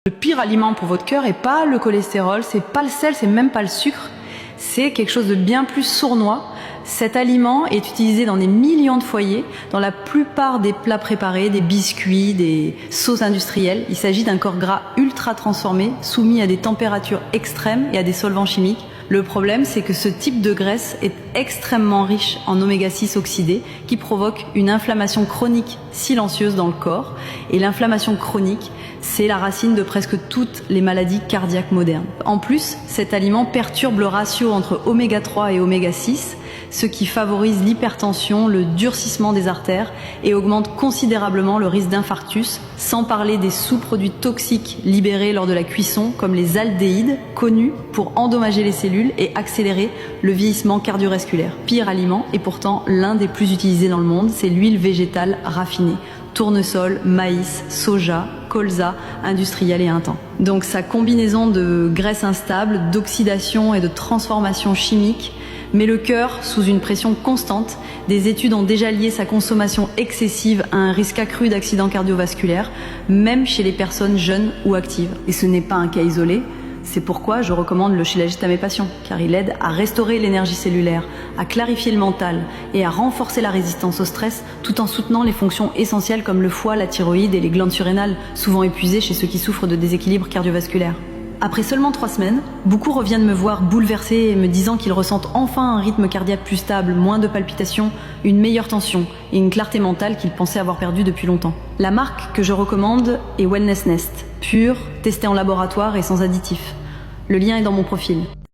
Le pire aliment pour votre cœur n'est pas le cholestérol, c'est pas le sel, c'est même pas le sucre. C'est quelque chose de bien plus sournois. Cet aliment est utilisé dans des millions de foyers, dans la plupart des plats préparés, des biscuits, des sauces industrielles. Il s'agit d'un corps gras ultra transformé, soumis à des températures extrêmes et à des solvants chimiques. Le problème, c'est que ce type de graisse est extrêmement riche en oméga-6 oxydés qui provoque une inflammation chronique silencieuse dans le corps. Et l'inflammation chronique, c'est la racine de presque toutes les maladies cardiaques modernes. En plus, cet aliment perturbe le ratio entre oméga 3 et oméga 6, ce qui favorise l'hypertension, le durcissement des artères et augmente considérablement le risque d'infarctus, sans parler des sous-produits toxiques libérés lors de la cuisson, comme les aldéhydes, connus pour endommager les cellules et accélérer le vieillissement cardiovasculaire. Pire aliment, et pourtant l'un des plus utilisés dans le monde, c'est l'huile végétale raffinée. Tournesol, maïs, soja, colza, industriel et un temps. Donc sa combinaison de graisse instable, d'oxydation et de transformation chimique met le cœur sous une pression constante. Des études ont déjà lié sa consommation excessive à un risque accru d'accident cardiovasculaire, même chez les personnes jeunes ou actives. Et ce n'est pas un cas isolé. C'est pourquoi je recommande le shilajit à mes patients, car il aide à restaurer l'énergie cellulaire, à clarifier le mental et à renforcer la résistance au stress, tout en soutenant les fonctions essentielles comme le foie, la thyroïde et les glandes surrénales, souvent épuisées chez ceux qui souffrent de déséquilibre cardiovasculaire. Après seulement 3 semaines, beaucoup reviennent me voir bouleversés et me disant qu'ils ressentent enfin un rythme cardiaque plus stable, moins de palpitations, une meilleure tension et une clarté mentale qu'ils pensaient avoir perdue depuis longtemps. La marque que je recommande est Wellness Nest, pure, testée en laboratoire et sans additifs. Le lien est dans mon profil.